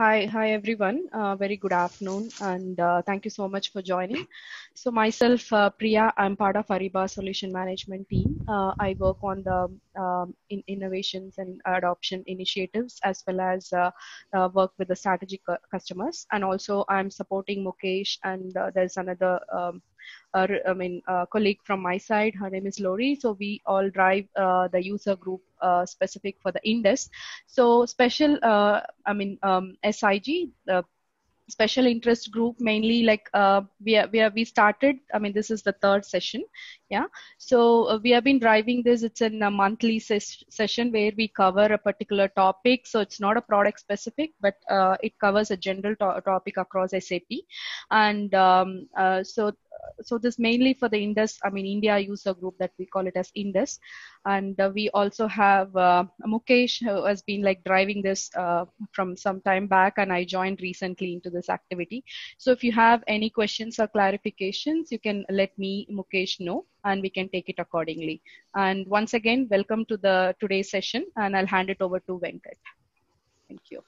Hi everyone. Very good afternoon, and thank you so much for joining. So myself, Priya, I'm part of Ariba Solution Management team. I work on the innovations and adoption initiatives, as well as work with the strategic customers. And also, I'm supporting Mukesh, and there's another. Colleague from my side. Her name is Lori. So we all drive the user group specific for the Indus. So special, SIG, the special interest group, mainly like we started. I mean, this is the third session. Yeah. So we have been driving this. It's in a monthly session where we cover a particular topic. So it's not a product specific, but it covers a general topic across SAP. And so this mainly for the Indus, I mean, India user group that we call it as Indus. And we also have Mukesh, who has been like driving this from some time back, and I joined recently into this activity. So if you have any questions or clarifications, you can let me, Mukesh, know, and we can take it accordingly. And once again, welcome to the today's session, and I'll hand it over to Venkat. Thank you.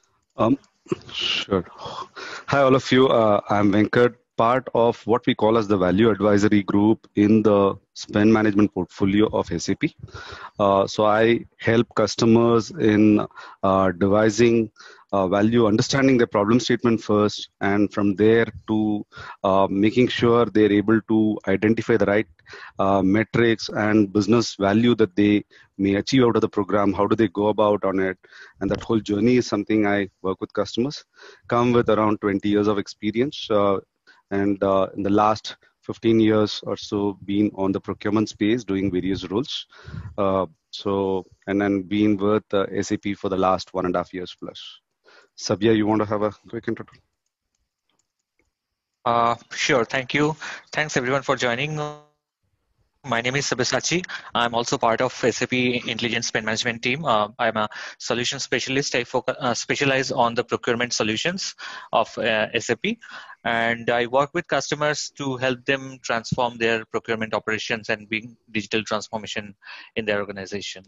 Sure. Hi, all of you. I'm Venkat, part of what we call as the value advisory group in the spend management portfolio of SAP. So I help customers in devising value, understanding the problem statement first, and from there to making sure they're able to identify the right metrics and business value that they may achieve out of the program. How do they go about on it? And that whole journey is something I work with customers. Come with around 20 years of experience, and in the last 15 years or so been on the procurement space doing various roles. And then been with SAP for the last 1.5 years plus. Sabya, you want to have a quick introduction? Sure, thank you. Thanks everyone for joining. My name is Sabyasachi. I'm also part of SAP Intelligent Spend Management team. I'm a solution specialist. I specialize on the procurement solutions of SAP, and I work with customers to help them transform their procurement operations and bring digital transformation in their organization.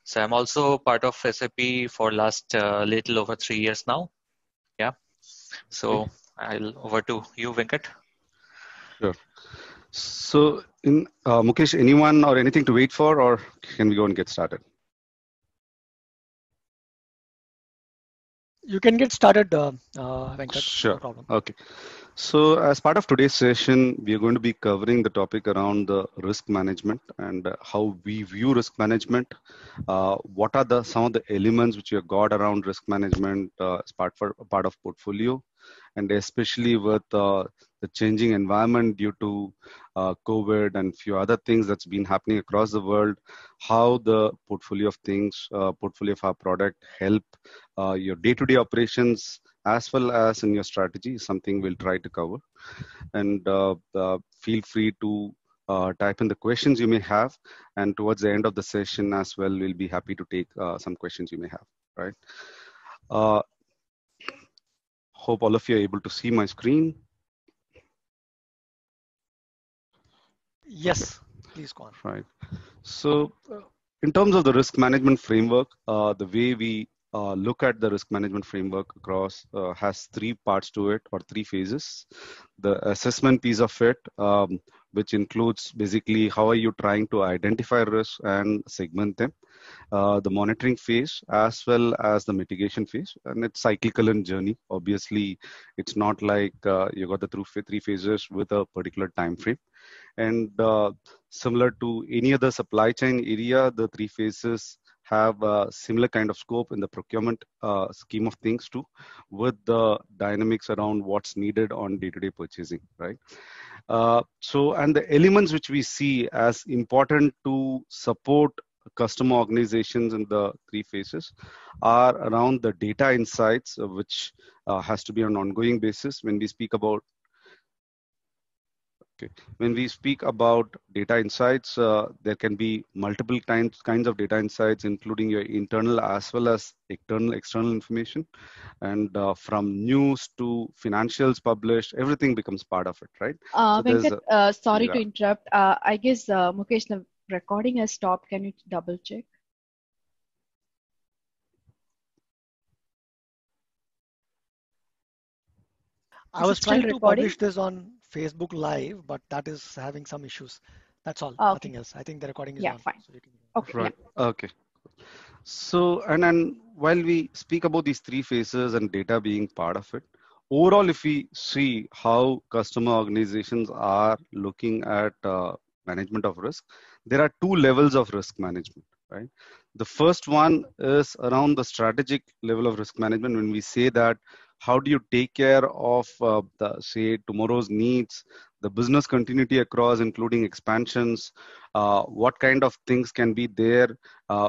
So I'm also part of SAP for last little over 3 years now. Yeah. So over to you, Venkat. Sure. So, Mukesh, anyone or anything to wait for, or can we go and get started? You can get started, Venkat. Sure. No problem. Okay. So, as part of today's session, we are going to be covering the topic around the risk management and how we view risk management. What are some of the elements which we have got around risk management as part of portfolio, and especially with the changing environment due to COVID and few other things that's been happening across the world, how the portfolio of things, portfolio of our product help your day-to-day operations as well as in your strategy is something we'll try to cover. And feel free to type in the questions you may have, and towards the end of the session as well, we'll be happy to take some questions you may have, right? Hope all of you are able to see my screen. Yes, please go on. Right. So in terms of the risk management framework, the way we look at the risk management framework across has 3 parts to it, or 3 phases. The assessment piece of it, which includes basically how are you trying to identify risks and segment them. The monitoring phase as well as the mitigation phase, and it's cyclical in journey. Obviously, it's not like you got the 3 phases with a particular time frame. And similar to any other supply chain area, the 3 phases have a similar kind of scope in the procurement scheme of things too, with the dynamics around what's needed on day-to-day purchasing, right? And the elements which we see as important to support customer organizations in the 3 phases are around the data insights, which has to be on an ongoing basis. When we speak about data insights, there can be multiple kinds of data insights, including your internal as well as external information. And from news to financials published, everything becomes part of it, right? Venkat, sorry to interrupt. I guess, Mukesh, the recording has stopped. Can you double check? I Is was it still trying to recording? publish this on Facebook Live, but that is having some issues. That's all, Okay. nothing else. I think the recording is Yeah, on. fine. So you can... Okay. Right. Yeah. Okay. So, and while we speak about these three phases and data being part of it, overall, if we see how customer organizations are looking at management of risk, there are two levels of risk management, right? The first one is around the strategic level of risk management. When we say that, how do you take care of the, say, tomorrow's needs, the business continuity across, including expansions, what kind of things can be there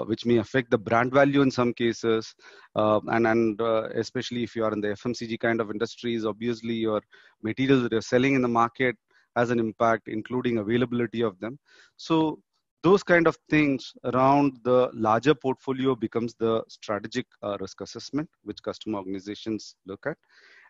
which may affect the brand value in some cases, and especially if you are in the FMCG kind of industries, obviously your materials that you're selling in the market has an impact, including availability of them. So those kind of things around the larger portfolio becomes the strategic risk assessment, which customer organizations look at.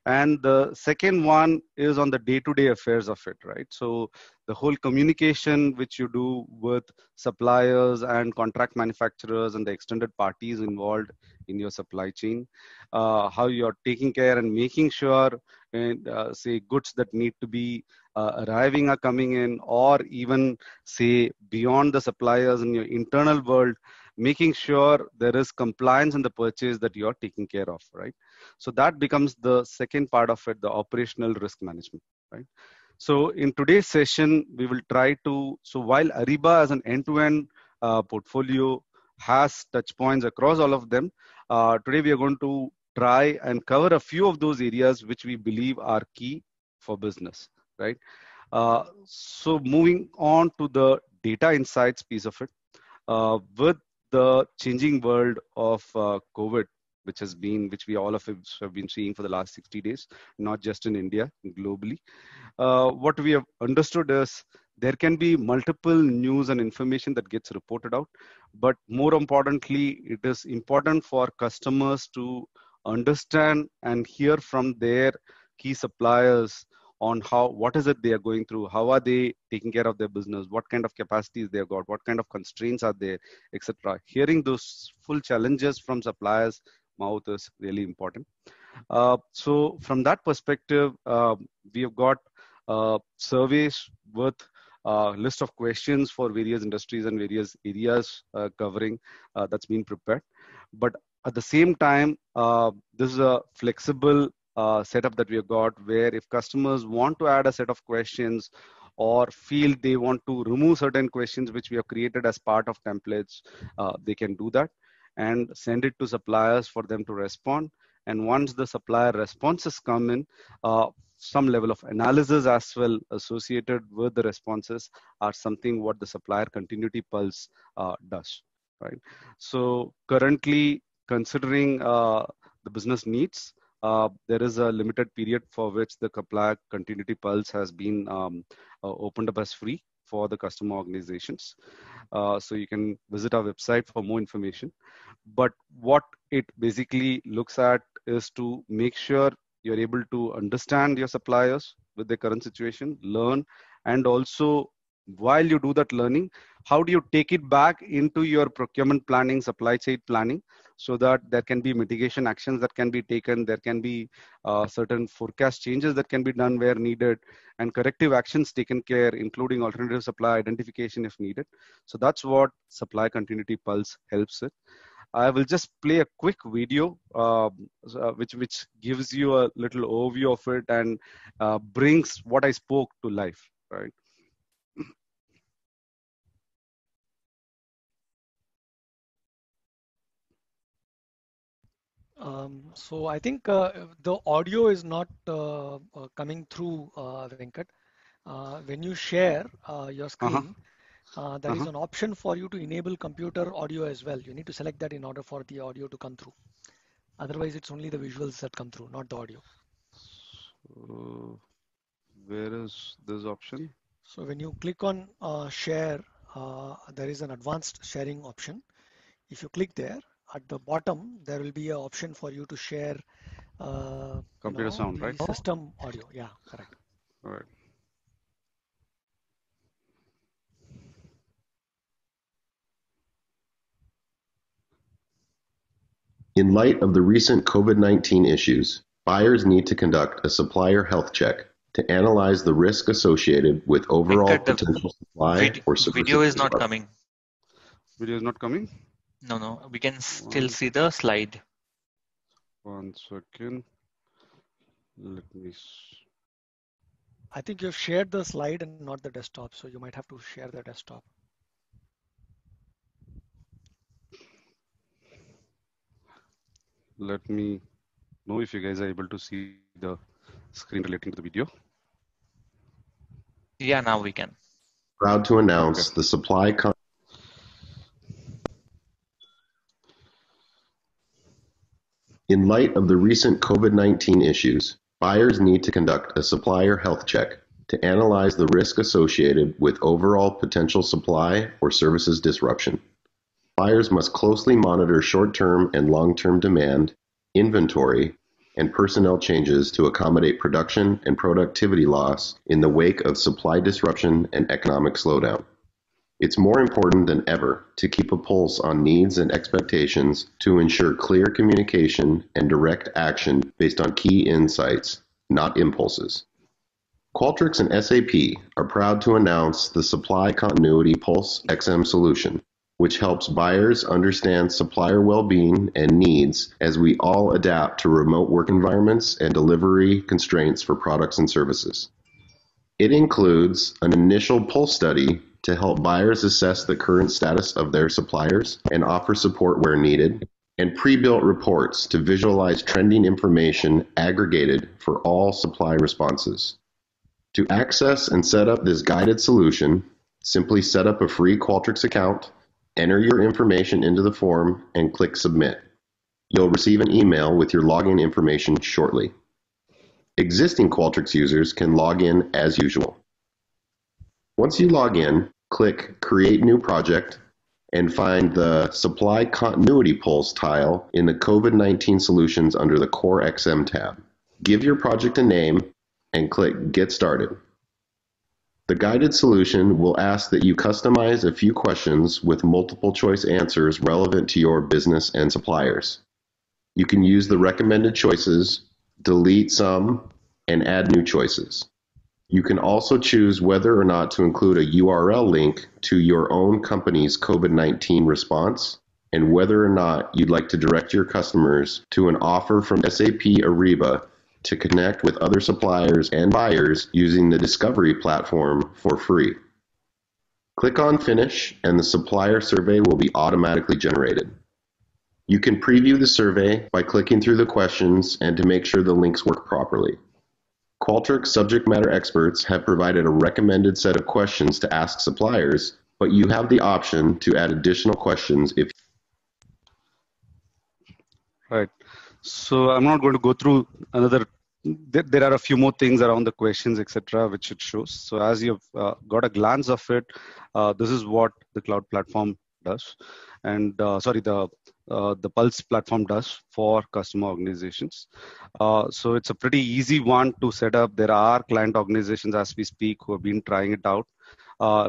And the second one is on the day-to-day affairs of it, right? So the whole communication which you do with suppliers and contract manufacturers and the extended parties involved in your supply chain, how you're taking care and making sure, and say, goods that need to be arriving are coming in, or even say beyond the suppliers in your internal world, making sure there is compliance in the purchase that you're taking care of, right? So that becomes the second part of it, the operational risk management, right? So in today's session, we will try to, so while Ariba as an end-to-end portfolio has touch points across all of them, today we are going to try and cover a few of those areas which we believe are key for business, right? So moving on to the data insights piece of it, with the changing world of COVID, which we all of us have been seeing for the last 60 days, not just in India, globally. What we have understood is there can be multiple news and information that gets reported out, but more importantly, it is important for customers to understand and hear from their key suppliers on what is it they are going through, how are they taking care of their business, what kind of capacities they've got, what kind of constraints are there, etc. Hearing those full challenges from suppliers' mouth is really important. So from that perspective, we have got surveys with a list of questions for various industries and various areas covering that's been prepared. But at the same time, this is a flexible setup that we have got, where if customers want to add a set of questions or feel they want to remove certain questions which we have created as part of templates, they can do that and send it to suppliers for them to respond. And once the supplier responses come in, some level of analysis as well associated with the responses are something what the supplier continuity pulse does, right? So currently, considering the business needs, there is a limited period for which the supplier continuity pulse has been opened up as free for the customer organizations. So you can visit our website for more information. But what it basically looks at is to make sure you're able to understand your suppliers with their current situation, learn, and also while you do that learning, how do you take it back into your procurement planning, supply chain planning, so that there can be mitigation actions that can be taken, there can be certain forecast changes that can be done where needed, and corrective actions taken care, including alternative supply identification if needed. So that's what Supply Continuity Pulse helps with. I will just play a quick video which gives you a little overview of it and brings what I spoke to life, right? So I think the audio is not coming through, Venkat. When you share your Uh-huh. screen, there is an option for you to enable computer audio as well. You need to select that in order for the audio to come through. Otherwise, it's only the visuals that come through, not the audio. So where is this option? So when you click on share, there is an advanced sharing option. If you click there, at the bottom, there will be an option for you to share Computer sound, right? system audio. Yeah, correct. All right. In light of the recent COVID-19 issues, buyers need to conduct a supplier health check to analyze the risk associated with overall Venkat, the potential supply or services video is not disruption. coming. Video is not coming? No, we can still see the slide. 1 second. Let me. I think you've shared the slide and not the desktop, so you might have to share the desktop. Let me know if you guys are able to see the screen relating to the video. Yeah, now we can. Proud to announce the supply. In light of the recent COVID-19 issues, buyers need to conduct a supplier health check to analyze the risk associated with overall potential supply or services disruption. Buyers must closely monitor short-term and long-term demand, inventory, and personnel changes to accommodate production and productivity loss in the wake of supply disruption and economic slowdown. It's more important than ever to keep a pulse on needs and expectations to ensure clear communication and direct action based on key insights, not impulses. Qualtrics and SAP are proud to announce the Supply Continuity Pulse XM solution, which helps buyers understand supplier well-being and needs as we all adapt to remote work environments and delivery constraints for products and services. It includes an initial pulse study to help buyers assess the current status of their suppliers and offer support where needed, and pre-built reports to visualize trending information aggregated for all supply responses. To access and set up this guided solution, simply set up a free Qualtrics account, enter your information into the form, and click Submit. You'll receive an email with your login information shortly. Existing Qualtrics users can log in as usual. Once you log in, click Create New Project and find the Supply Continuity Pulse tile in the COVID-19 Solutions under the Core XM tab. Give your project a name and click Get Started. The guided solution will ask that you customize a few questions with multiple choice answers relevant to your business and suppliers. You can use the recommended choices, delete some, and add new choices. You can also choose whether or not to include a URL link to your own company's COVID-19 response, and whether or not you'd like to direct your customers to an offer from SAP Ariba to connect with other suppliers and buyers using the Discovery platform for free. Click on Finish and the supplier survey will be automatically generated. You can preview the survey by clicking through the questions and to make sure the links work properly. Qualtrics subject matter experts have provided a recommended set of questions to ask suppliers, but you have the option to add additional questions if. Right. So I'm not going to go through another. There are a few more things around the questions, etc., which it shows. So as you've got a glance of it, this is what the cloud platform does, and the Pulse platform does for customer organizations. So it's a pretty easy one to set up. There are client organizations as we speak who have been trying it out.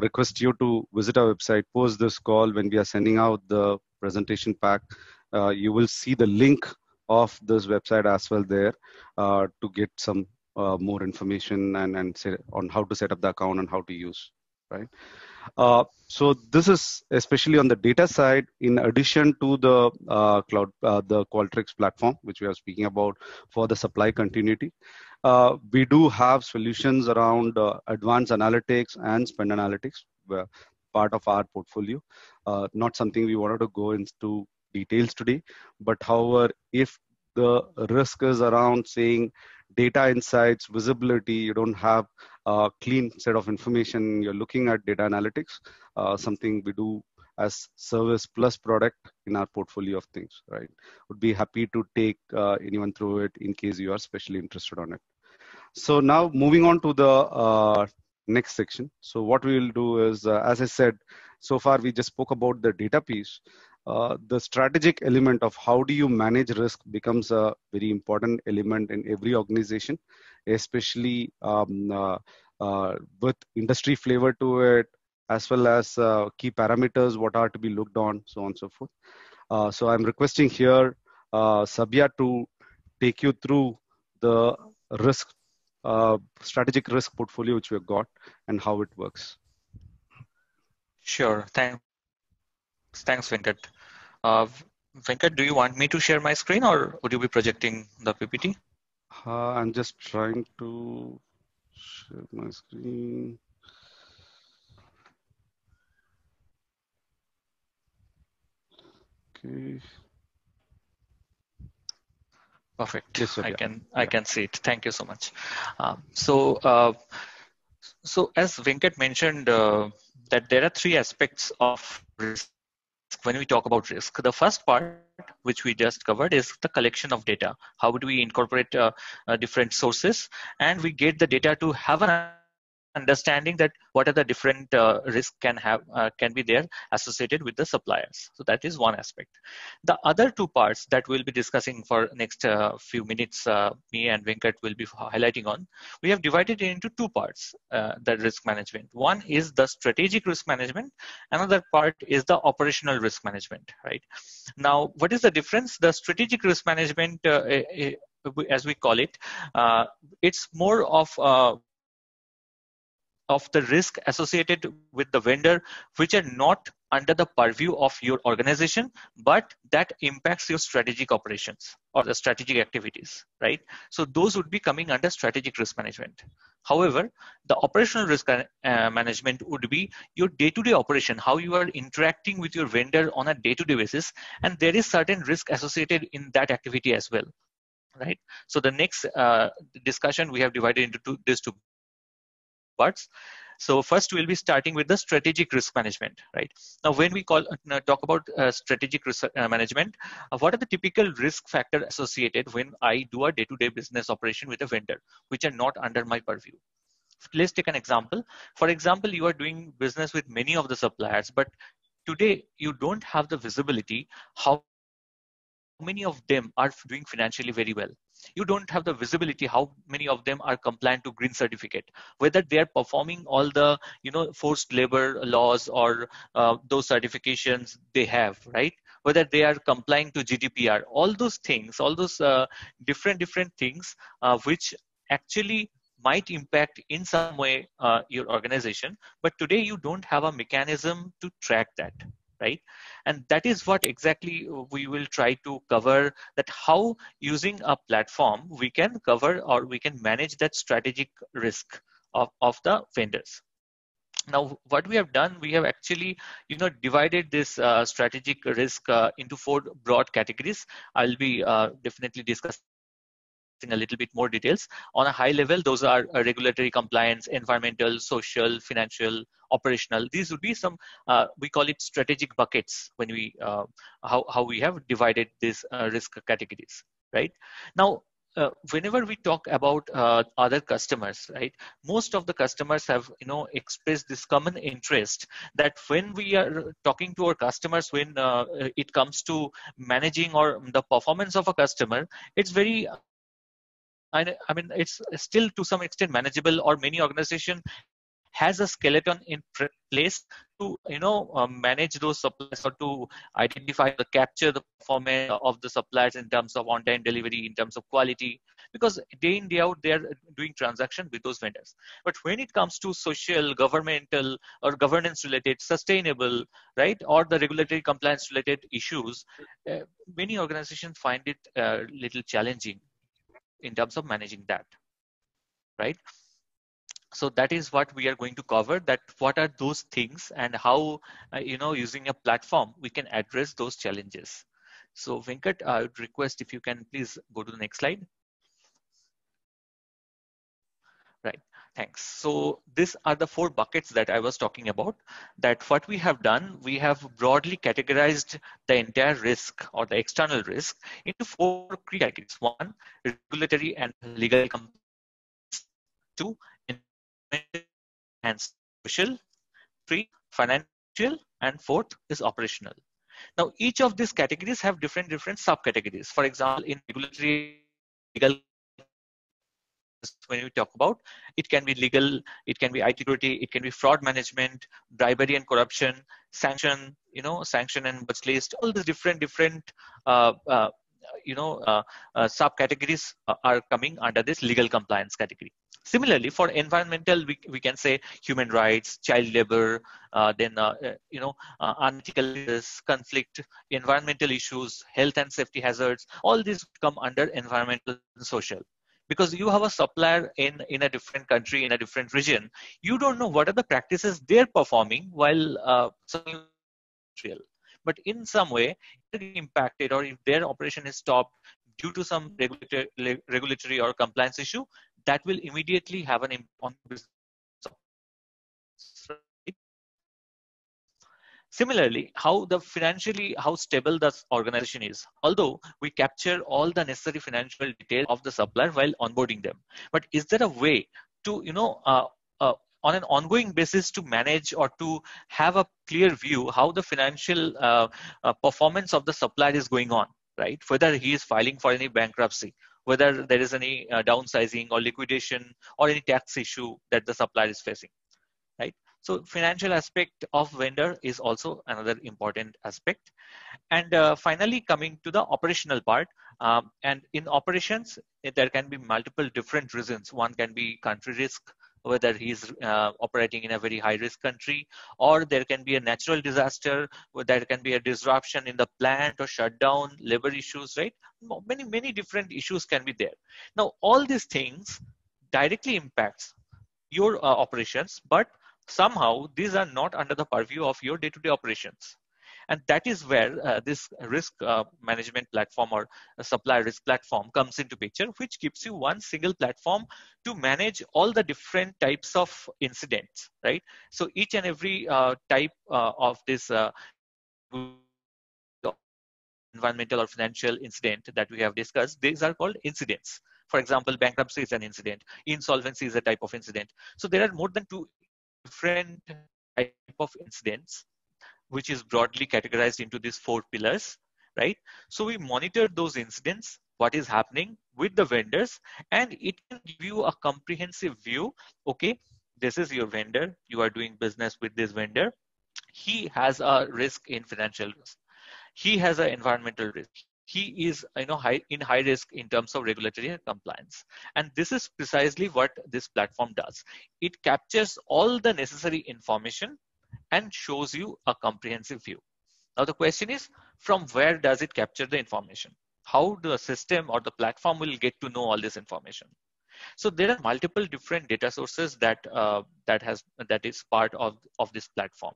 Request you to visit our website, post this call when we are sending out the presentation pack. You will see the link of this website as well there to get some more information and say on how to set up the account and how to use, right? So this is especially on the data side, in addition to the the Qualtrics platform, which we are speaking about for the supply continuity. We do have solutions around advanced analytics and spend analytics, part of our portfolio. Not something we wanted to go into details today, but however, if the risk is around saying data insights, visibility, you don't have a clean set of information, you're looking at data analytics, something we do as service plus product in our portfolio of things, right? Would be happy to take anyone through it in case you are especially interested on it. So now moving on to the next section. So what we will do is, as I said, so far we just spoke about the data piece. The strategic element of how do you manage risk becomes a very important element in every organization, especially with industry flavor to it, as well as key parameters, what are to be looked on, so on and so forth. So I'm requesting here Sabya to take you through the risk, strategic risk portfolio which we've got and how it works. Sure. Thanks, Venkat. Venkat, do you want me to share my screen or would you be projecting the PPT? I'm just trying to share my screen. Okay. Perfect. Yes, sir, I can see it. Thank you so much. So as Venkat mentioned, that there are three aspects of risk when we talk about risk. The first part, which we just covered, is the collection of data. How do we incorporate different sources, and we get the data to have an understanding that what are the different risks can be there associated with the suppliers. So that is one aspect. The other two parts that we'll be discussing for next few minutes, me and Venkat will be highlighting on. We have divided it into two parts, the risk management. One is the strategic risk management. Another part is the operational risk management, right? Now, what is the difference? The strategic risk management, as we call it, it's more of the risk associated with the vendor, which are not under the purview of your organization, but that impacts your strategic operations or the strategic activities, right? So those would be coming under strategic risk management. However, the operational risk management would be your day-to-day operation, how you are interacting with your vendor on a day-to-day basis, and there is certain risk associated in that activity as well, right? So the next discussion we have divided into these two parts. So first we'll be starting with the strategic risk management, right? Now, when we talk about strategic risk management, what are the typical risk factors associated when I do a day-to-day business operation with a vendor, which are not under my purview? Let's take an example. For example, you are doing business with many of the suppliers, but today you don't have the visibility how many of them are doing financially very well. You don't have the visibility how many of them are compliant to green certificate, whether they are performing all the forced labor laws or those certifications they have, right? Whether they are complying to GDPR, all those things, all those different things which actually might impact in some way your organization, but today you don't have a mechanism to track that, right? And that is what exactly we will try to cover, that how using a platform we can cover or we can manage that strategic risk of the vendors. Now, what we have done, we have actually divided this strategic risk into four broad categories. I'll be definitely discussing a little bit more details. On a high level, those are regulatory compliance, environmental, social, financial, operational. These would be some, we call it strategic buckets when we, how we have divided these risk categories, right? Now, whenever we talk about other customers, right, most of the customers have expressed this common interest that when we are talking to our customers, when it comes to managing or the performance of a customer, it's very I mean, it's still to some extent manageable, or many organization has a skeleton in place to manage those suppliers or to identify the capture the performance of the suppliers in terms of on-time delivery, in terms of quality, because day in day out they are doing transaction with those vendors. But when it comes to social, governmental, or governance related, sustainable, right, or the regulatory compliance related issues, many organizations find it little challenging in terms of managing that, right? So that is what we are going to cover, that what are those things and how using a platform we can address those challenges. So Venkat, I would request if you can please go to the next slide. Right, thanks. So these are the four buckets that I was talking about, that what we have done, we have broadly categorized the entire risk or the external risk into four key categories. One, regulatory and legal compliance. Two, and social. Three, financial. And fourth is operational. Now, each of these categories have different subcategories. For example, in regulatory, legal, when we talk about, it can be legal, it can be IT security, it can be fraud management, bribery and corruption, sanction, sanction and watch list, all the different subcategories are coming under this legal compliance category. Similarly, for environmental, we can say human rights, child labor, unethical business, conflict, environmental issues, health and safety hazards. All these come under environmental and social. Because you have a supplier in a different country, in a different region, you don't know what are the practices they're performing while supplying material. But in some way, if they're impacted or if their operation is stopped due to some regulatory or compliance issue, that will immediately have an impact on the business. Right? Similarly, how stable the organization is. Although we capture all the necessary financial details of the supplier while onboarding them, but is there a way to, on an ongoing basis to manage or to have a clear view how the financial performance of the supplier is going on, right? Whether he is filing for any bankruptcy, whether there is any downsizing or liquidation or any tax issue that the supplier is facing, right? So financial aspect of vendor is also another important aspect. And finally, coming to the operational part, and in operations, there can be multiple different reasons. One can be country risk, whether he's operating in a very high risk country, or there can be a natural disaster, where there can be a disruption in the plant or shutdown, labor issues, right? Many different issues can be there. Now, all these things directly impacts your operations, but somehow these are not under the purview of your day-to-day operations. And that is where this risk management platform or supply risk platform comes into picture, which gives you one single platform to manage all the different types of incidents, right? So each and every type of this environmental or financial incident that we have discussed, these are called incidents. For example, bankruptcy is an incident, insolvency is a type of incident. So there are more than two different type of incidents, which is broadly categorized into these 4 pillars, right? So we monitor those incidents, what is happening with the vendors, and it can give you a comprehensive view. Okay, this is your vendor, you are doing business with this vendor. He has a risk in financial risk. He has an environmental risk. He is high risk in terms of regulatory compliance. And this is precisely what this platform does. It captures all the necessary information and shows you a comprehensive view. Now the question is, from where does it capture the information? How the system or the platform will get to know all this information? So there are multiple different data sources that is part of this platform.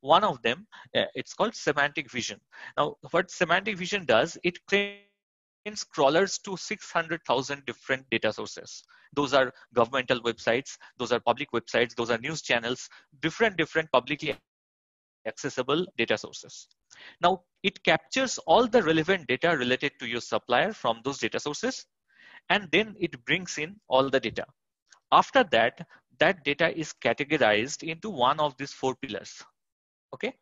One of them, it's called Semantic Vision. Now, what Semantic Vision does, it trains crawlers to 600,000 different data sources. Those are governmental websites, those are public websites, those are news channels, different publicly accessible data sources. Now, it captures all the relevant data related to your supplier from those data sources, and then it brings in all the data. After that, that data is categorized into one of these 4 pillars. Okay,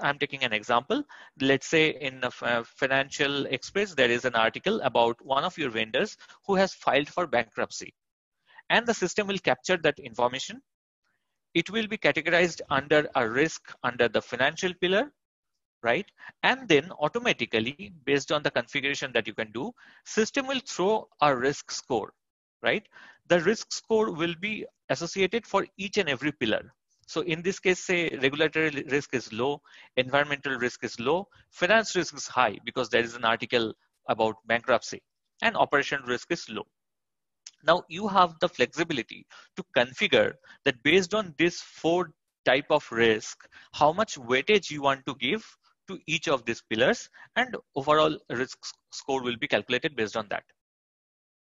I'm taking an example. Let's say in Financial Express, there is an article about one of your vendors who has filed for bankruptcy, and the system will capture that information. It will be categorized under a risk under the financial pillar, right? And then automatically, based on the configuration that you can do, system will throw a risk score, right? The risk score will be associated for each and every pillar. So in this case, say regulatory risk is low, environmental risk is low, finance risk is high because there is an article about bankruptcy, and operation risk is low. Now you have the flexibility to configure that based on this 4 type of risk, how much weightage you want to give to each of these pillars, and overall risk score will be calculated based on that.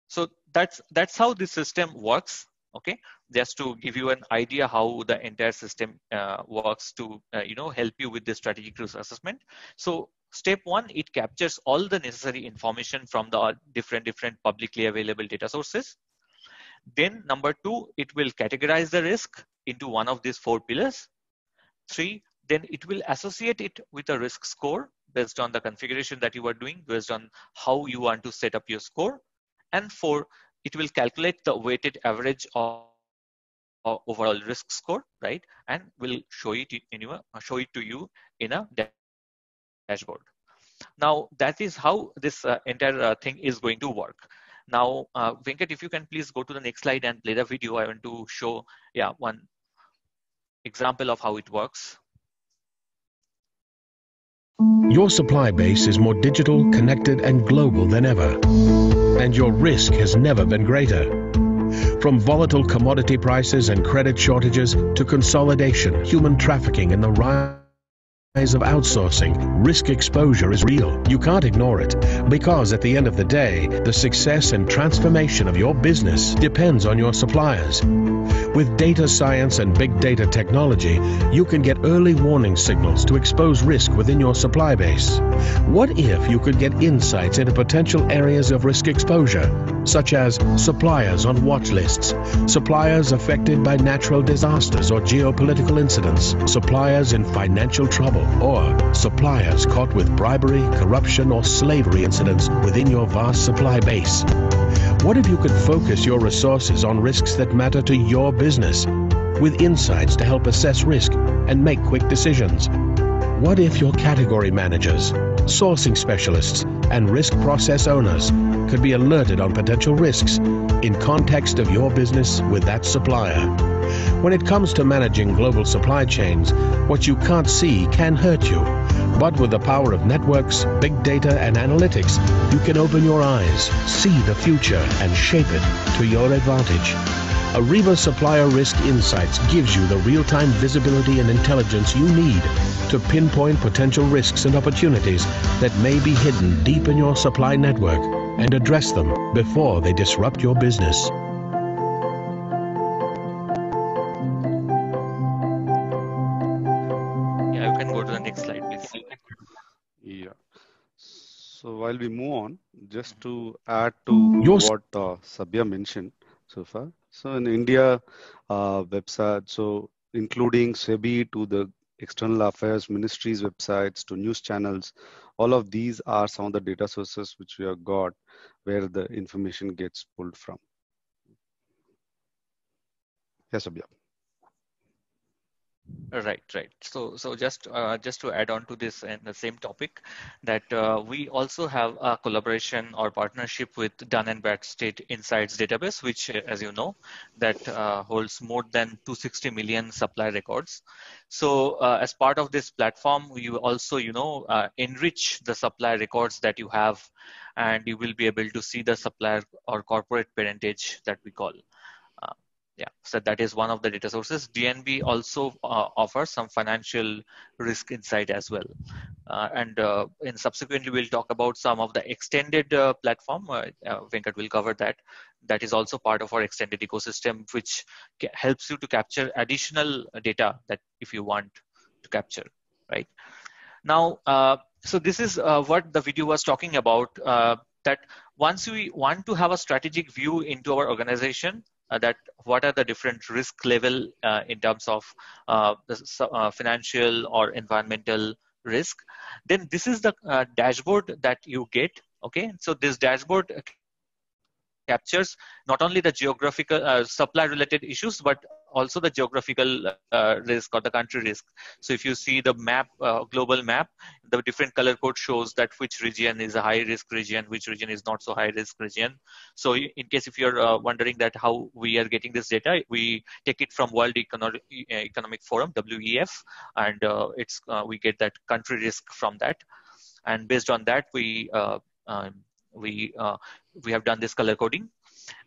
So that's how the system works. Okay, just to give you an idea how the entire system works to help you with the strategic risk assessment. So step 1, it captures all the necessary information from the different publicly available data sources. Then number 2, it will categorize the risk into one of these 4 pillars. 3, then it will associate it with a risk score based on the configuration that you are doing, based on how you want to set up your score. And 4, it will calculate the weighted average of overall risk score, right? And will show it to you in a dashboard. Now that is how this entire thing is going to work. Now, Venkat, if you can please go to the next slide and play the video. I want to show, yeah, one example of how it works. Your supply base is more digital, connected, and global than ever. And your risk has never been greater. From volatile commodity prices and credit shortages to consolidation, human trafficking, and the rise of outsourcing, risk exposure is real. You can't ignore it, because at the end of the day, the success and transformation of your business depends on your suppliers. With data science and big data technology, you can get early warning signals to expose risk within your supply base. What if you could get insights into potential areas of risk exposure, such as suppliers on watch lists, suppliers affected by natural disasters or geopolitical incidents, suppliers in financial trouble, or suppliers caught with bribery, corruption, or slavery incidents within your vast supply base? What if you could focus your resources on risks that matter to your business, with insights to help assess risk and make quick decisions? What if your category managers, sourcing specialists, and risk process owners could be alerted on potential risks in context of your business with that supplier? When it comes to managing global supply chains, what you can't see can hurt you. But with the power of networks, big data, and analytics, you can open your eyes, see the future, and shape it to your advantage. Ariba Supplier Risk Insights gives you the real-time visibility and intelligence you need to pinpoint potential risks and opportunities that may be hidden deep in your supply network and address them before they disrupt your business. Yeah, you can go to the next slide, please. Yeah. So while we move on, just to add to what Sabya mentioned so far. So in India, website, so including SEBI to the external affairs ministries websites to news channels, all of these are some of the data sources which we have got where the information gets pulled from. Yes, Sabya. Right. So just to add on to this and the same topic, that we also have a collaboration or partnership with Dun & Bradstreet Insights database, which, as you know, that holds more than 260 million supply records. So as part of this platform, you also, enrich the supply records that you have, and you will be able to see the supplier or corporate parentage that we call. Yeah, so that is one of the data sources. DNB also offers some financial risk insight as well. And subsequently, we'll talk about some of the extended platform. Venkat will cover that. That is also part of our extended ecosystem, which helps you to capture additional data that if you want to capture, right? Now, so this is what the video was talking about, that once we want to have a strategic view into our organization, that what are the different risk level in terms of the financial or environmental risk, then this is the dashboard that you get. Okay, so this dashboard captures not only the geographical supply related issues, but also the geographical risk or the country risk. So if you see the map, global map, the different color code shows that which region is a high risk region, which region is not so high risk region. So in case if you're wondering that how we are getting this data, we take it from World Economic Forum, WEF, and we get that country risk from that. And based on that, we have done this color coding.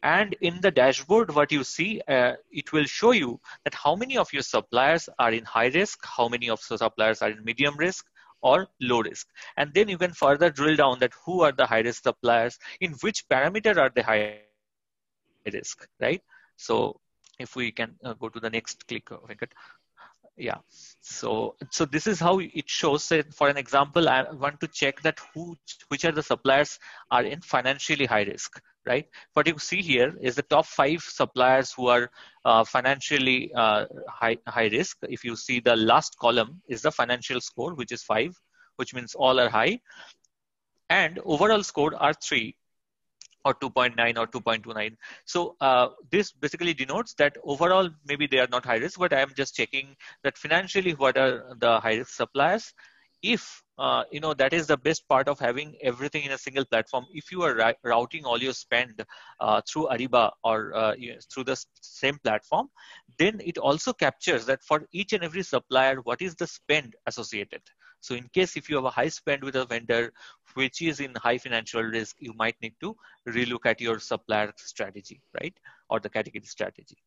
And in the dashboard, what you see, it will show you that how many of your suppliers are in high risk, how many of your suppliers are in medium risk or low risk. And then you can further drill down that who are the high risk suppliers, in which parameter are they high risk, right? So if we can go to the next click, Venkat. Yeah, so this is how it shows. Say, for an example, I want to check that which are the suppliers are in financially high risk, right? What you see here is the top 5 suppliers who are financially high risk. If you see the last column is the financial score, which is 5, which means all are high, and overall score are 3. Or 2.9 or 2.29. So this basically denotes that overall maybe they are not high risk, but I am just checking that financially what are the high risk suppliers. if that is the best part of having everything in a single platform. If you are routing all your spend through Ariba or through the same platform, then it also captures that for each and every supplier, what is the spend associated. So in case if you have a high spend with a vendor which is in high financial risk, you might need to relook at your supplier strategy, right? Or the category strategy.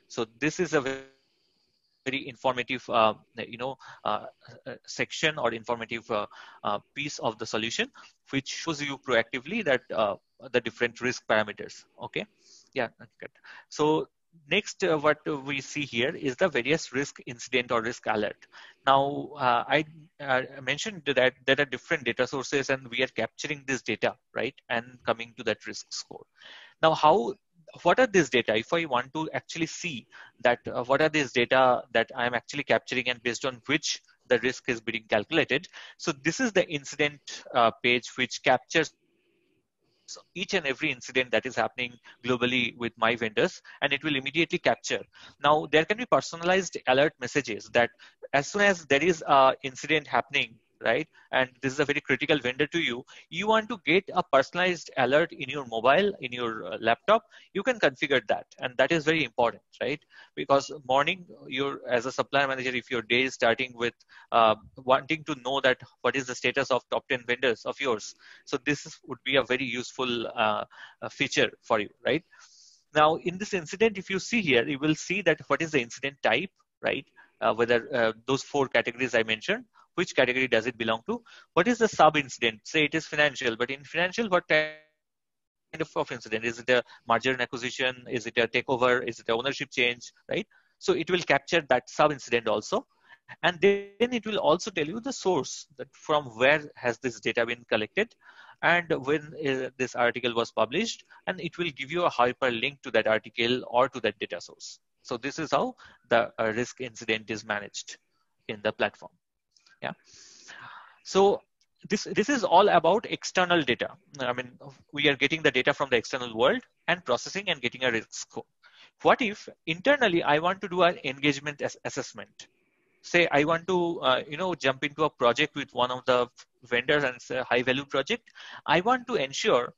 So this is a very informative section or informative piece of the solution, which shows you proactively that the different risk parameters. Okay, yeah, good. So next, what we see here is the various risk incident or risk alert. Now, I mentioned that there are different data sources and we are capturing this data, right, and coming to that risk score. Now, what are these data? If I want to actually see that what are these data that I'm actually capturing and based on which the risk is being calculated. So this is the incident page which captures each and every incident that is happening globally with my vendors, and it will immediately capture. Now, there can be personalized alert messages that as soon as there is an incident happening, right, and this is a very critical vendor to you, you want to get a personalized alert in your mobile, in your laptop, you can configure that. And that is very important, right? Because morning, as a supplier manager, if your day is starting with wanting to know that what is the status of top 10 vendors of yours, so this would be a very useful feature for you, right? Now, in this incident, if you see here, you will see that what is the incident type, right? Whether those 4 categories I mentioned, which category does it belong to? What is the sub-incident? Say it is financial, but in financial, what kind of incident? Is it a merger and acquisition? Is it a takeover? Is it a ownership change, right? So it will capture that sub-incident also. And then it will also tell you the source, that from where has this data been collected and when this article was published, and it will give you a hyperlink to that article or to that data source. So this is how the risk incident is managed in the platform. Yeah. So this is all about external data. I mean, we are getting the data from the external world and processing and getting a risk score. What if internally I want to do an engagement assessment? Say I want to jump into a project with one of the vendors and it's a high value project. I want to ensure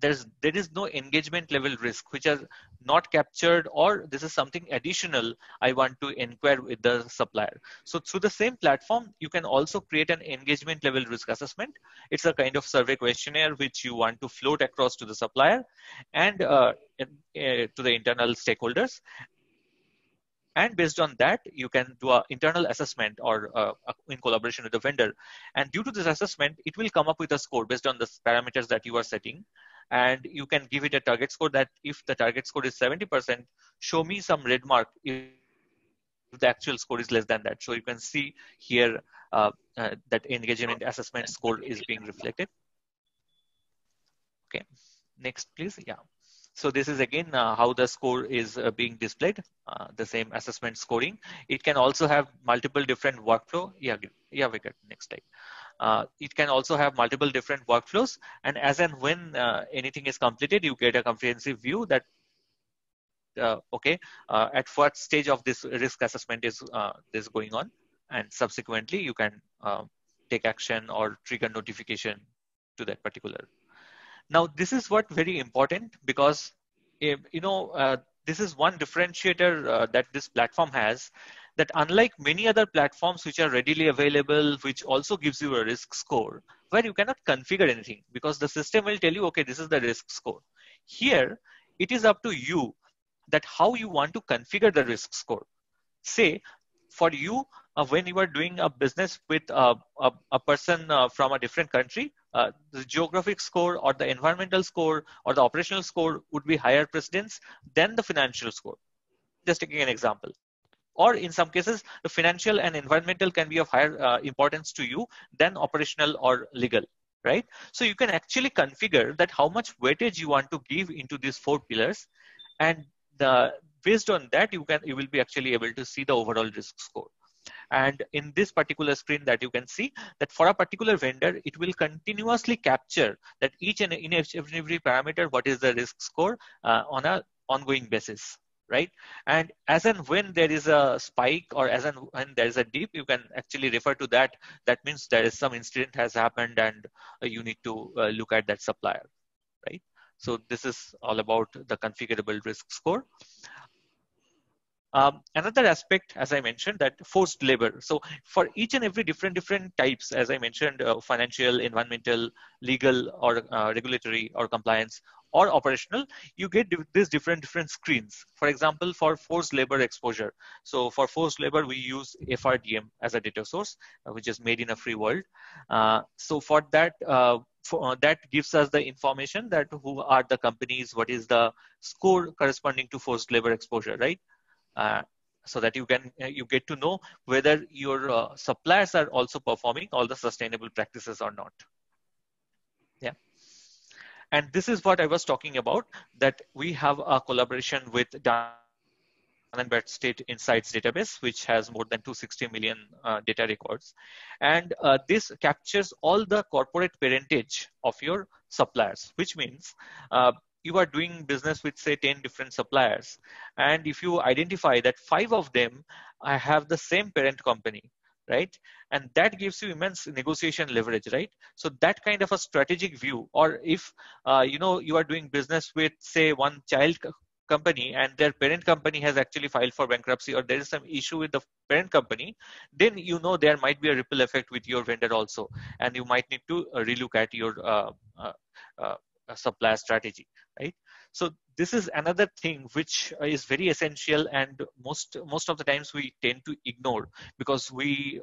there is no engagement level risk which are not captured, or this is something additional I want to inquire with the supplier. So through the same platform, you can also create an engagement level risk assessment. It's a kind of survey questionnaire which you want to float across to the supplier and to the internal stakeholders. And based on that, you can do an internal assessment or in collaboration with the vendor. And due to this assessment, it will come up with a score based on the parameters that you are setting. And you can give it a target score that if the target score is 70%, show me some red mark if the actual score is less than that. So you can see here that engagement assessment score is being reflected. Okay, next please. Yeah. So this is again how the score is being displayed, the same assessment scoring. It can also have multiple different workflow. Yeah, we get next slide. It can also have multiple different workflows, and as and when anything is completed, you get a comprehensive view that at what stage of this risk assessment is this going on, and subsequently you can take action or trigger notification to that particular. Now, this is what very important, because this is one differentiator that this platform has, that unlike many other platforms which are readily available, which also gives you a risk score, where you cannot configure anything because the system will tell you, okay, this is the risk score. Here, it is up to you that how you want to configure the risk score. Say, for you, when you are doing a business with a person from a different country, the geographic score or the environmental score or the operational score would be higher precedence than the financial score. Just taking an example. Or in some cases, the financial and environmental can be of higher importance to you than operational or legal, right? So you can actually configure that how much weightage you want to give into these 4 pillars, and based on that, you will be actually able to see the overall risk score. And in this particular screen that you can see that for a particular vendor, it will continuously capture that each and every parameter, what is the risk score on an ongoing basis. right? And as and when there is a spike or as and when there is a dip, you can actually refer to that. That means there is some incident has happened and you need to look at that supplier, right? So this is all about the configurable risk score. Another aspect, as I mentioned, that forced labor. So for each and every different types, as I mentioned, financial, environmental, legal, or regulatory, or compliance, or operational, you get these different screens. For example, for forced labor exposure. So for forced labor, we use FRDM as a data source, which is made in a free world. So for that, that gives us the information that who are the companies, what is the score corresponding to forced labor exposure, right? So that you get to know whether your suppliers are also performing all the sustainable practices or not. Yeah, and this is what I was talking about, that we have a collaboration with Dun & Bradstreet Insights database, which has more than 260 million data records, and this captures all the corporate parentage of your suppliers, which means you are doing business with, say, 10 different suppliers. And if you identify that 5 of them have the same parent company, right? And that gives you immense negotiation leverage, right? So that kind of a strategic view, or if you are doing business with, say, one child company and their parent company has actually filed for bankruptcy, or there is some issue with the parent company, then there might be a ripple effect with your vendor also, and you might need to relook at your supplier strategy, right? So this is another thing which is very essential, and most of the times we tend to ignore, because we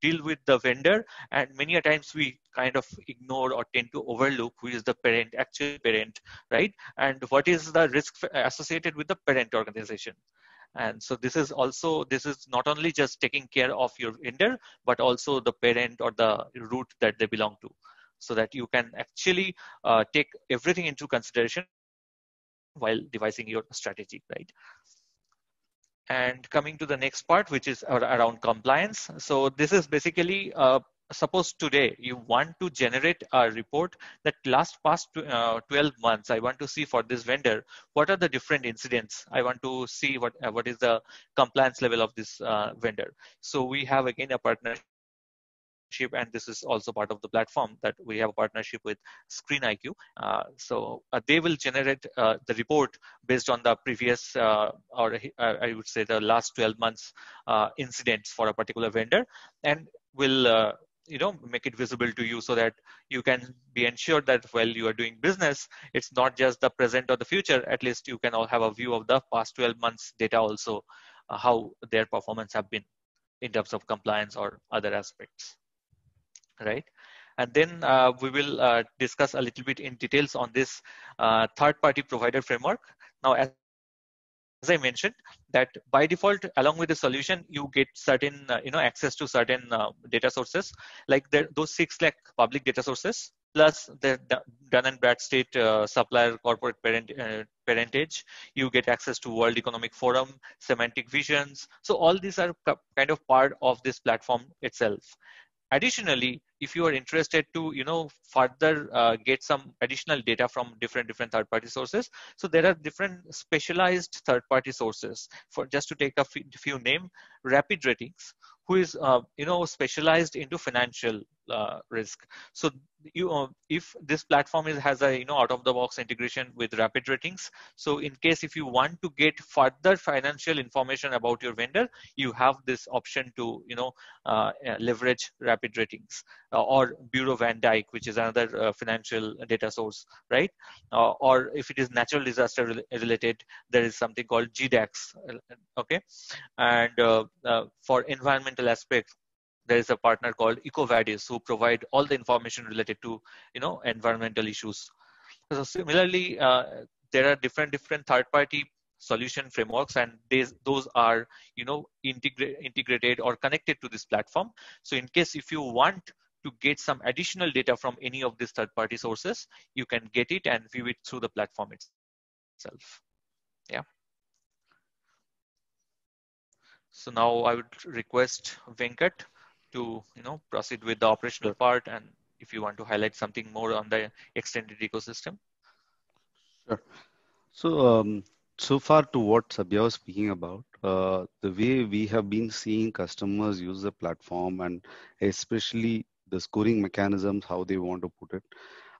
deal with the vendor, and many a times we kind of ignore or tend to overlook who is the actual parent, right? And what is the risk associated with the parent organization. And so this is not only just taking care of your vendor, but also the parent or the root that they belong to, so that you can actually take everything into consideration while devising your strategy, right? And coming to the next part, which is around compliance. So this is basically, suppose today you want to generate a report that past 12 months, I want to see for this vendor, what are the different incidents. I want to see what is the compliance level of this vendor. So we have, again, a partnership, and this is also part of the platform, that we have a partnership with ScreenIQ. So they will generate the report based on the previous, or I would say the last 12 months incidents for a particular vendor, and will make it visible to you, so that you can be ensured that while you are doing business, it's not just the present or the future. At least you can all have a view of the past 12 months data also, how their performance have been in terms of compliance or other aspects, right? And then we will discuss a little bit in details on this third-party provider framework. Now, as I mentioned, that by default, along with the solution, you get certain access to certain data sources, like those 6 lakh public data sources, plus the Dun & Bradstreet supplier corporate parentage. You get access to World Economic Forum, semantic visions. So all these are kind of part of this platform itself. Additionally, if you are interested to further get some additional data from different third-party sources, so there are different specialized third-party sources. For just to take a few name, Rapid Ratings, who is specialized into financial risk. So if this platform has a out-of-the-box integration with Rapid Ratings, so in case if you want to get further financial information about your vendor, you have this option to leverage Rapid Ratings, or Bureau van Dijk, which is another financial data source, right? Or if it is natural disaster related, there is something called GDAX, okay? And for environmental aspects, there is a partner called EcoVadis, who provide all the information related to environmental issues. So similarly, there are different third-party solution frameworks, and those are integrated or connected to this platform. So in case if you want to get some additional data from any of these third-party sources, you can get it and view it through the platform itself. Yeah. So now I would request Venkat to proceed with the operational part, and if you want to highlight something more on the extended ecosystem. Sure. So So far to what Sabya was speaking about, the way we have been seeing customers use the platform and especially the scoring mechanisms, how they want to put it,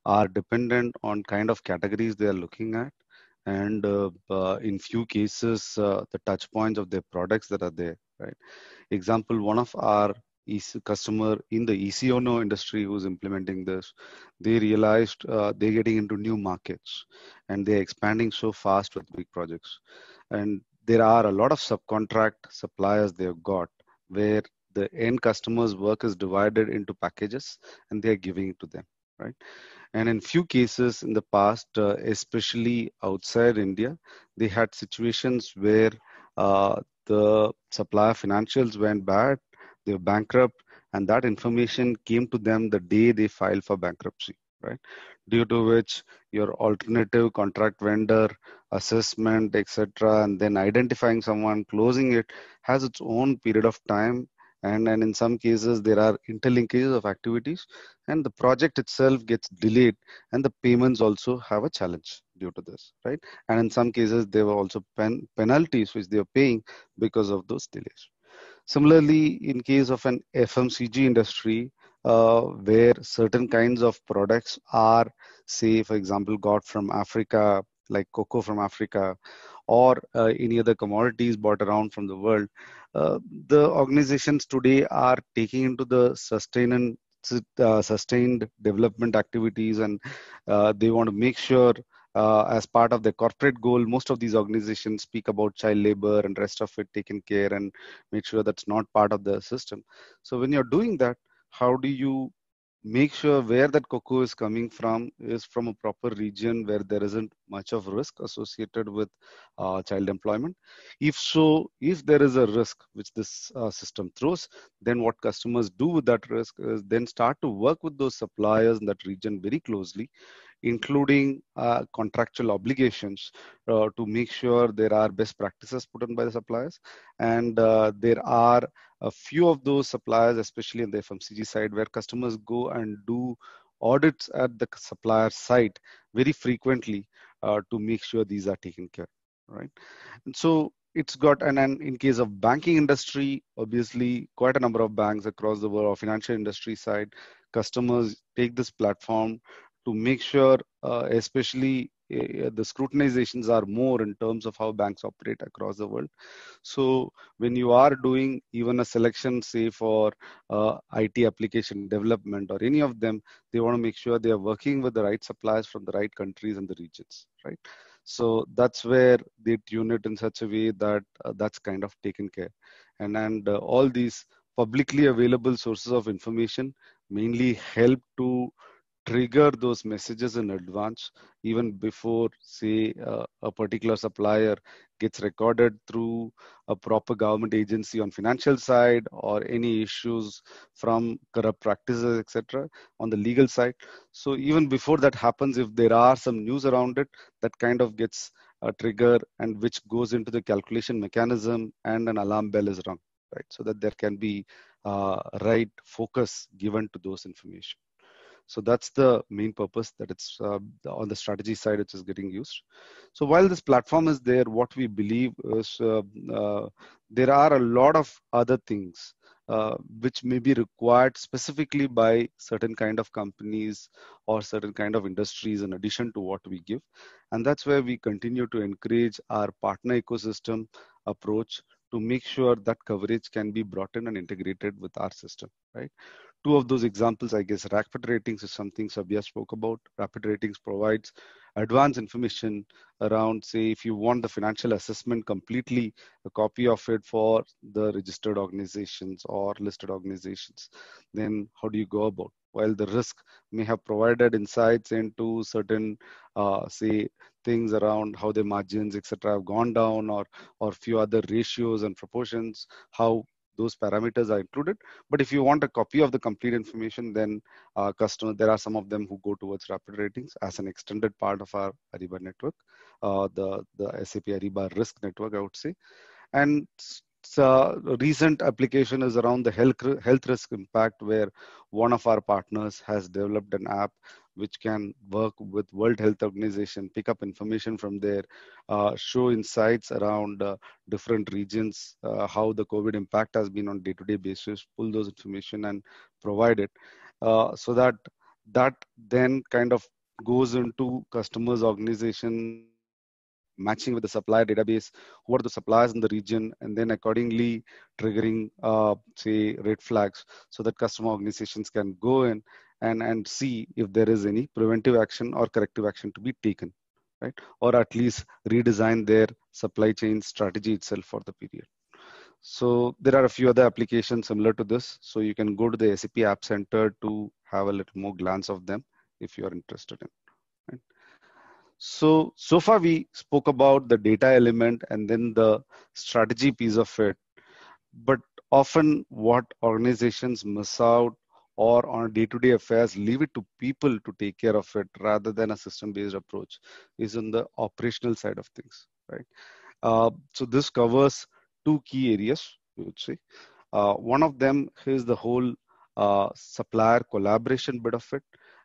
are dependent on kind of categories they are looking at. And in few cases, the touch points of their products that are there, right? Example, one of our customer in the ECONO industry who's implementing this, they realized they're getting into new markets and they're expanding so fast with big projects. And there are a lot of subcontract suppliers they've got where the end customer's work is divided into packages and they're giving it to them, right? And in few cases in the past, especially outside India, they had situations where the supplier financials went bad, they were bankrupt, and that information came to them the day they filed for bankruptcy, right? Due to which your alternative contract vendor assessment, etc., and then identifying someone, closing it has its own period of time. And in some cases, there are interlinkages of activities and the project itself gets delayed and the payments also have a challenge due to this, right? And in some cases there were also penalties which they are paying because of those delays. Similarly, in case of an FMCG industry, where certain kinds of products are, say for example, got from Africa, like cocoa from Africa, or any other commodities bought around from the world, the organizations today are taking into the sustained development activities, and they want to make sure as part of their corporate goal, most of these organizations speak about child labor and rest of it taken care and make sure that's not part of the system. So when you're doing that, how do you make sure where that cocoa is coming from is from a proper region where there isn't much of risk associated with child employment? If so, if there is a risk which this system throws, then what customers do with that risk is then start to work with those suppliers in that region very closely, including contractual obligations to make sure there are best practices put in by the suppliers. And there are a few of those suppliers, especially on the FMCG side, where customers go and do audits at the supplier site very frequently to make sure these are taken care, right? And so it's got, and in case of banking industry, obviously quite a number of banks across the world or financial industry side, customers take this platform to make sure, especially the scrutinizations are more in terms of how banks operate across the world. So when you are doing even a selection, say for IT application development or any of them, they want to make sure they are working with the right suppliers from the right countries and the regions, right? So that's where they tune it in such a way that that's kind of taken care. And all these publicly available sources of information mainly help to trigger those messages in advance, even before, say, a particular supplier gets recorded through a proper government agency on financial side, or any issues from corrupt practices, etc., on the legal side. So even before that happens, if there are some news around it, that kind of gets a trigger, and which goes into the calculation mechanism, and an alarm bell is rung, right? So that there can be right focus given to those information. So that's the main purpose, that it's on the strategy side, which is getting used. So while this platform is there, what we believe is there are a lot of other things which may be required specifically by certain kind of companies or certain kind of industries in addition to what we give. And that's where we continue to encourage our partner ecosystem approach to make sure that coverage can be brought in and integrated with our system, right? Two of those examples, I guess, Rapid Ratings is something Sabya spoke about. Rapid Ratings provides advanced information around, say, if you want the financial assessment completely, a copy of it for the registered organizations or listed organizations, then how do you go about? While the risk may have provided insights into certain, say, things around how the margins, etc., have gone down, or few other ratios and proportions, how those parameters are included. But if you want a copy of the complete information, then there are some of them who go towards Rapid Ratings as an extended part of our Ariba network, the SAP Ariba Risk Network, I would say. And a recent application is around the health risk impact, where one of our partners has developed an app which can work with World Health Organization, pick up information from there, show insights around different regions, how the COVID impact has been on day-to-day basis, pull those information and provide it, so that then kind of goes into customers' organization, matching with the supplier database, who are the suppliers in the region, and then accordingly triggering, say, red flags, so that customer organizations can go in and see if there is any preventive action or corrective action to be taken, right? Or at least redesign their supply chain strategy itself for the period. So there are a few other applications similar to this. So you can go to the SAP App Center to have a little more glance of them if you are interested in. Right? So far we spoke about the data element and then the strategy piece of it. But often what organizations miss out, or on day-to-day affairs leave it to people to take care of it rather than a system-based approach, is on the operational side of things, right? So this covers two key areas, we would say. One of them is the whole supplier collaboration bit of it,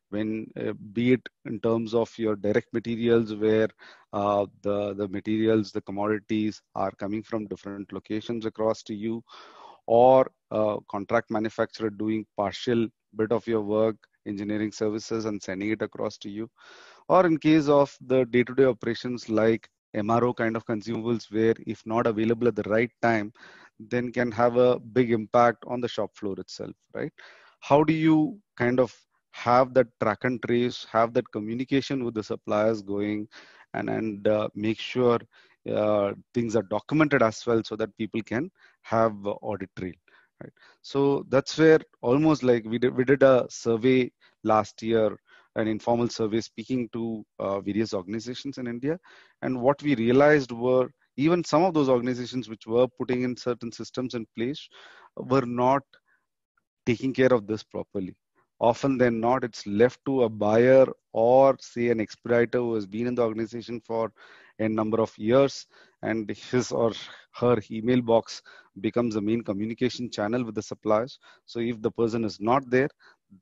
when be it in terms of your direct materials, where the materials, the commodities are coming from different locations across to you, or contract manufacturer doing partial bit of your work, engineering services, and sending it across to you, or in case of the day-to-day operations like MRO kind of consumables, where if not available at the right time, then can have a big impact on the shop floor itself, right? How do you kind of have that track and trace, have that communication with the suppliers going, and make sure things are documented as well, so that people can have audit trail, right? So that's where almost like we did a survey last year, an informal survey, speaking to various organizations in India. And what we realized were, even some of those organizations which were putting in certain systems in place were not taking care of this properly. Often than not, it's left to a buyer or say an expediter who has been in the organization for a number of years, and his or her email box becomes the main communication channel with the suppliers. So if the person is not there,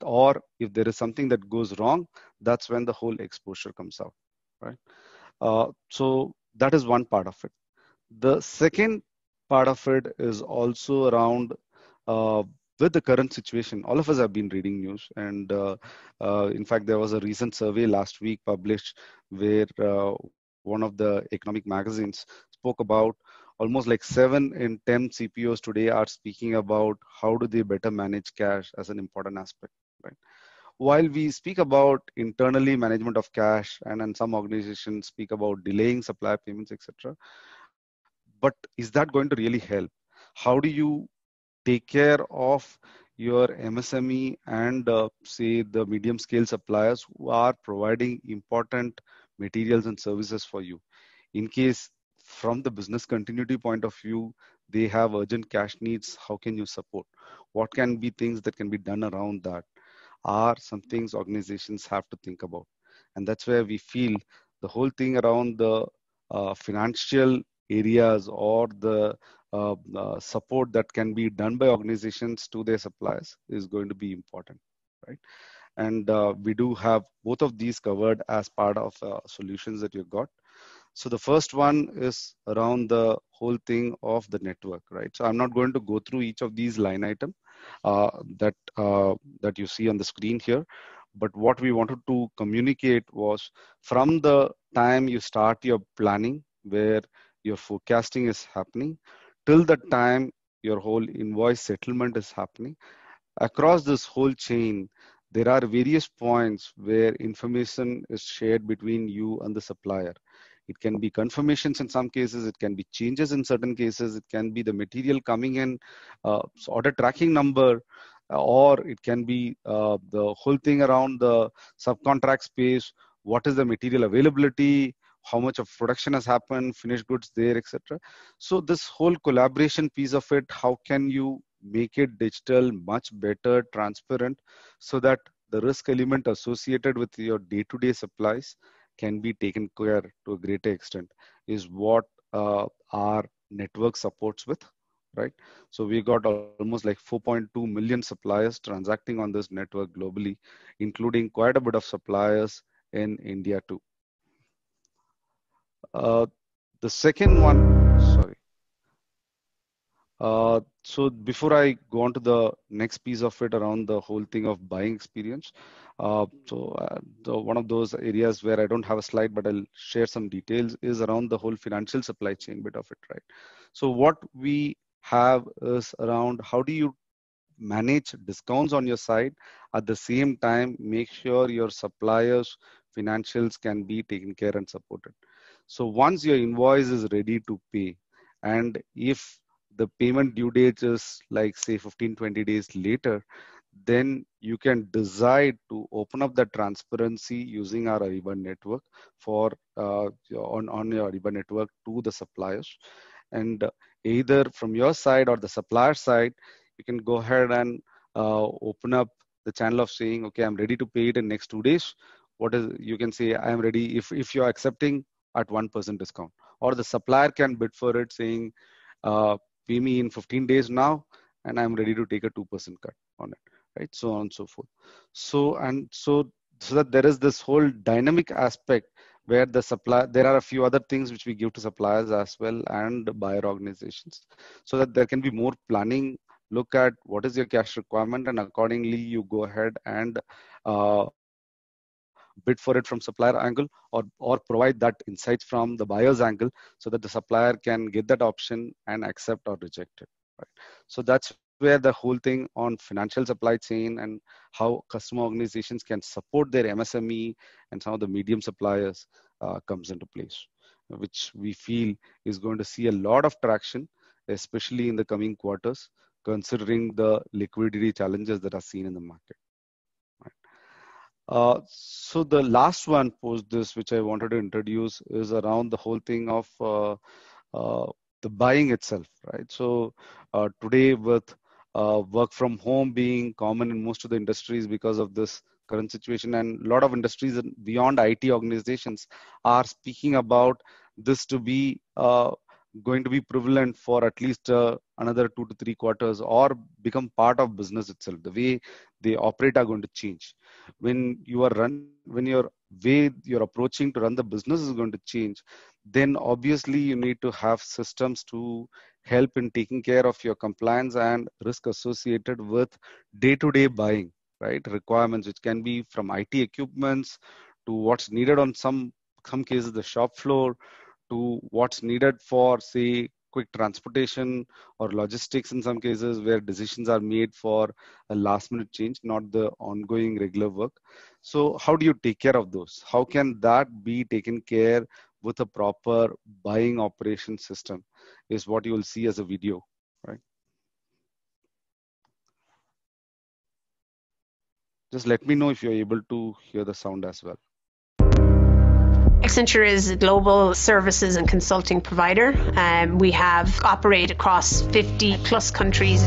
or if there is something that goes wrong, that's when the whole exposure comes out, right? So that is one part of it. The second part of it is also around, with the current situation, all of us have been reading news, and in fact, there was a recent survey last week published where one of the economic magazines spoke about almost like 7 in 10 CPOs today are speaking about how do they better manage cash as an important aspect, right? While we speak about internally management of cash, and some organizations speak about delaying supply payments, etc., but is that going to really help? How do you take care of your MSME and say the medium scale suppliers who are providing important materials and services for you? In case from the business continuity point of view, they have urgent cash needs, how can you support? What can be things that can be done around that? Are some things organizations have to think about. And that's where we feel the whole thing around the financial areas, or the support that can be done by organizations to their suppliers, is going to be important, right? And we do have both of these covered as part of solutions that you've got. So the first one is around the whole thing of the network, right? So I'm not going to go through each of these line item that you see on the screen here. But what we wanted to communicate was, from the time you start your planning, where your forecasting is happening, till the time your whole invoice settlement is happening, across this whole chain, there are various points where information is shared between you and the supplier. It can be confirmations in some cases, it can be changes in certain cases, it can be the material coming in, order tracking number, or it can be the whole thing around the subcontract space, what is the material availability, how much of production has happened, finished goods there, etc. So this whole collaboration piece of it, how can you make it digital, much better, transparent, so that the risk element associated with your day-to-day supplies can be taken care to a greater extent, is what our network supports with, right? So we got almost like 4.2 million suppliers transacting on this network globally, including quite a bit of suppliers in India too. The second one, sorry. So before I go on to the next piece of it around the whole thing of buying experience, one of those areas where I don't have a slide, but I'll share some details, is around the whole financial supply chain bit of it, right? So what we have is around how do you manage discounts on your side, at the same time make sure your suppliers' financials can be taken care and supported. So once your invoice is ready to pay, and if the payment due date is like say 15-20 days later, then you can decide to open up the transparency using our Ariba network for on your Ariba network to the suppliers. And either from your side or the supplier side, you can go ahead and open up the channel of saying, okay, I'm ready to pay it in next 2 days. What is, you can say, I'm ready if you're accepting at 1% discount, or the supplier can bid for it saying, pay me in 15 days now, and I'm ready to take a 2% cut on it, right? So on and so forth. So that there is this whole dynamic aspect where the supplier, there are a few other things which we give to suppliers as well and buyer organizations, so that there can be more planning. Look at what is your cash requirement, and accordingly you go ahead and bid for it from supplier angle, or provide that insights from the buyer's angle, so that the supplier can get that option and accept or reject it, right? So that's where the whole thing on financial supply chain and how customer organizations can support their MSME and some of the medium suppliers comes into place, which we feel is going to see a lot of traction, especially in the coming quarters, considering the liquidity challenges that are seen in the market. So the last one post this, which I wanted to introduce, is around the whole thing of the buying itself, right? So today with work from home being common in most of the industries because of this current situation, and a lot of industries beyond IT organizations are speaking about this to be going to be prevalent for at least another 2 to 3 quarters, or become part of business itself. The way they operate are going to change. When you're approaching to run the business is going to change, then obviously you need to have systems to help in taking care of your compliance and risk associated with day-to-day buying, right? Requirements, which can be from IT equipments to what's needed on some cases the shop floor, to what's needed for, say, quick transportation or logistics in some cases where decisions are made for a last minute change, not the ongoing regular work. So how do you take care of those? How can that be taken care with a proper buying operation system is what you will see as a video, right? Just let me know if you're able to hear the sound as well. Accenture is a global services and consulting provider. We have operate across 50 plus countries.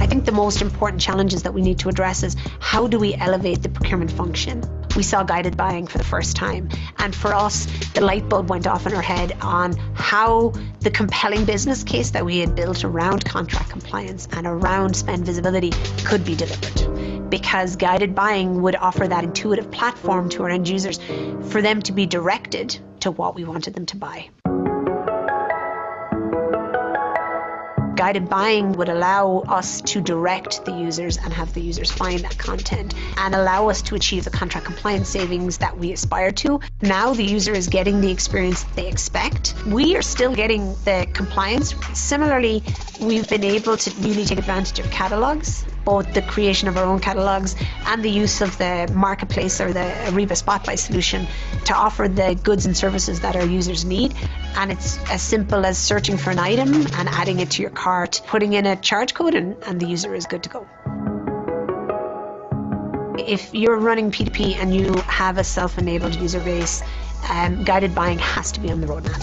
I think the most important challenges that we need to address is how do we elevate the procurement function? We saw guided buying for the first time, and for us the light bulb went off in our head on how the compelling business case that we had built around contract compliance and around spend visibility could be delivered, because guided buying would offer that intuitive platform to our end users for them to be directed to what we wanted them to buy. Guided buying would allow us to direct the users and have the users find that content and allow us to achieve the contract compliance savings that we aspire to. Now the user is getting the experience they expect. We are still getting the compliance. Similarly, we've been able to really take advantage of catalogs, both the creation of our own catalogs and the use of the marketplace or the Ariba Spot Buy solution to offer the goods and services that our users need. And it's as simple as searching for an item and adding it to your cart, putting in a charge code, and the user is good to go. If you're running P2P and you have a self-enabled user base, guided buying has to be on the roadmap.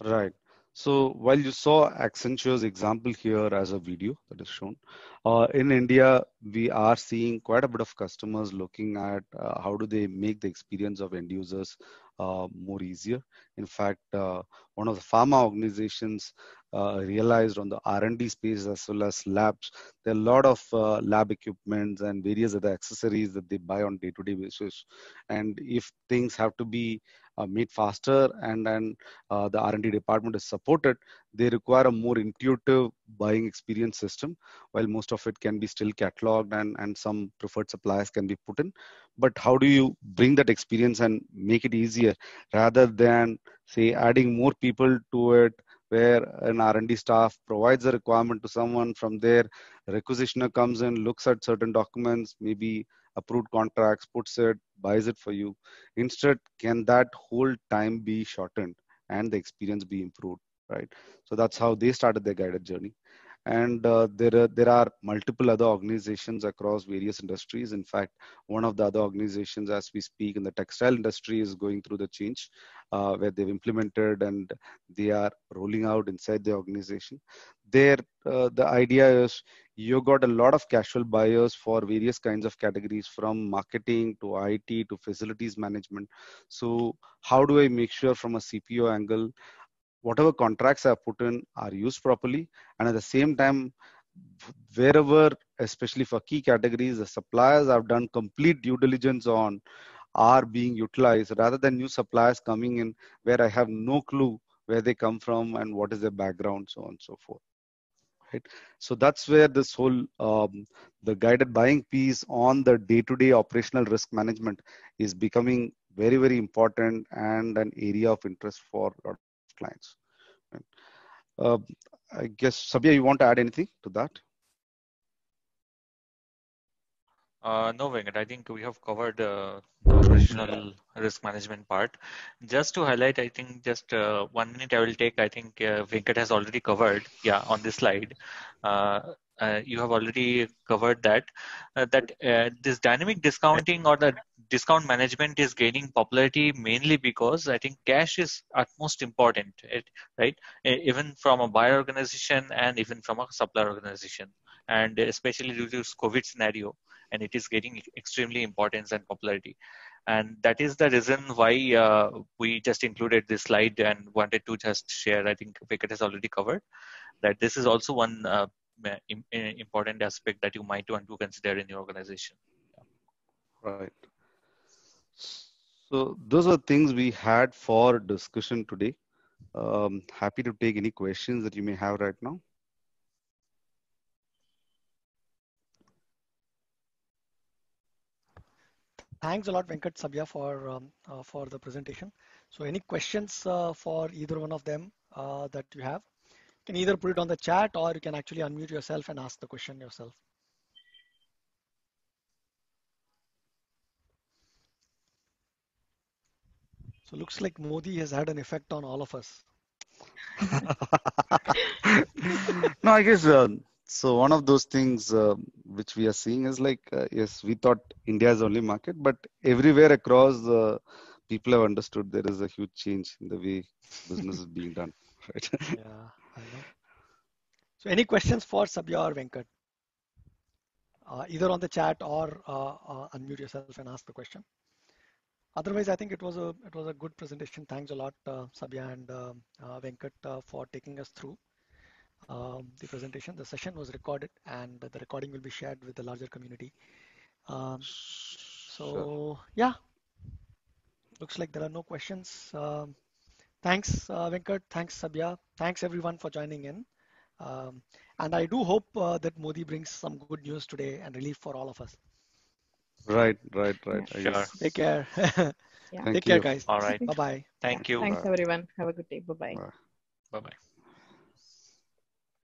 Right. So while you saw Accenture's example here as a video that is shown, in India, we are seeing quite a bit of customers looking at how do they make the experience of end users more easier. In fact, one of the pharma organizations realized on the R&D space as well as labs, there are a lot of lab equipments and various other accessories that they buy on day-to-day basis. And if things have to be made faster and then the R&D department is supported, they require a more intuitive buying experience system, while most of it can be still cataloged and some preferred suppliers can be put in. But how do you bring that experience and make it easier rather than, say, adding more people to it, where an R&D staff provides a requirement to someone, from there, a requisitioner comes in, looks at certain documents, maybe approved contracts, puts it, buys it for you. Instead, can that whole time be shortened and the experience be improved, right? So that's how they started their guided journey. And there are multiple other organizations across various industries. In fact, one of the other organizations, as we speak, in the textile industry is going through the change where they've implemented and they are rolling out inside the organization. There, the idea is you got a lot of casual buyers for various kinds of categories, from marketing to IT to facilities management. So how do I make sure from a CPO angle, whatever contracts I put in are used properly, and at the same time, wherever, especially for key categories, the suppliers have done complete due diligence on are being utilized, rather than new suppliers coming in where I have no clue where they come from and what is their background, so on and so forth. Right. So that's where this whole the guided buying piece on the day-to-day operational risk management is becoming very, very important and an area of interest for a lot of clients. Right. I guess, Sabya, you want to add anything to that? No, Venkat, I think we have covered the operational risk management part. Just to highlight, I think just 1 minute I will take. I think Venkat has already covered, on this slide. You have already covered that this dynamic discounting or the discount management is gaining popularity mainly because I think cash is utmost important, right? Even from a buyer organization and even from a supplier organization, and especially due to this COVID scenario, and it is getting extremely importance and popularity. And that is the reason why we just included this slide and wanted to just share. I think Venkat has already covered that this is also one important aspect that you might want to consider in your organization. Right. So those are things we had for discussion today. Happy to take any questions that you may have right now. Thanks a lot, Venkat, Sabya, for the presentation. So any questions for either one of them that you have? You can either put it on the chat or you can actually unmute yourself and ask the question yourself. So looks like Modi has had an effect on all of us. No, I guess so. One of those things which we are seeing is like, yes, we thought India is the only market, but everywhere across, people have understood there is a huge change in the way business is being done. Right? Yeah, I know. So any questions for Sabya or Venkat? Either on the chat or unmute yourself and ask the question. Otherwise, I think it was a good presentation. Thanks a lot, Sabya and Venkat, for taking us through the presentation. The session was recorded, and the recording will be shared with the larger community. So yeah, looks like there are no questions. Thanks, Venkat. Thanks, Sabya. Thanks everyone for joining in. And I do hope that Modi brings some good news today and relief for all of us. Right. Sure. Take care. Yeah. Take care, guys. All right. Bye-bye. Thank you. Thanks, everyone. Have a good day. Bye-bye. Bye-bye.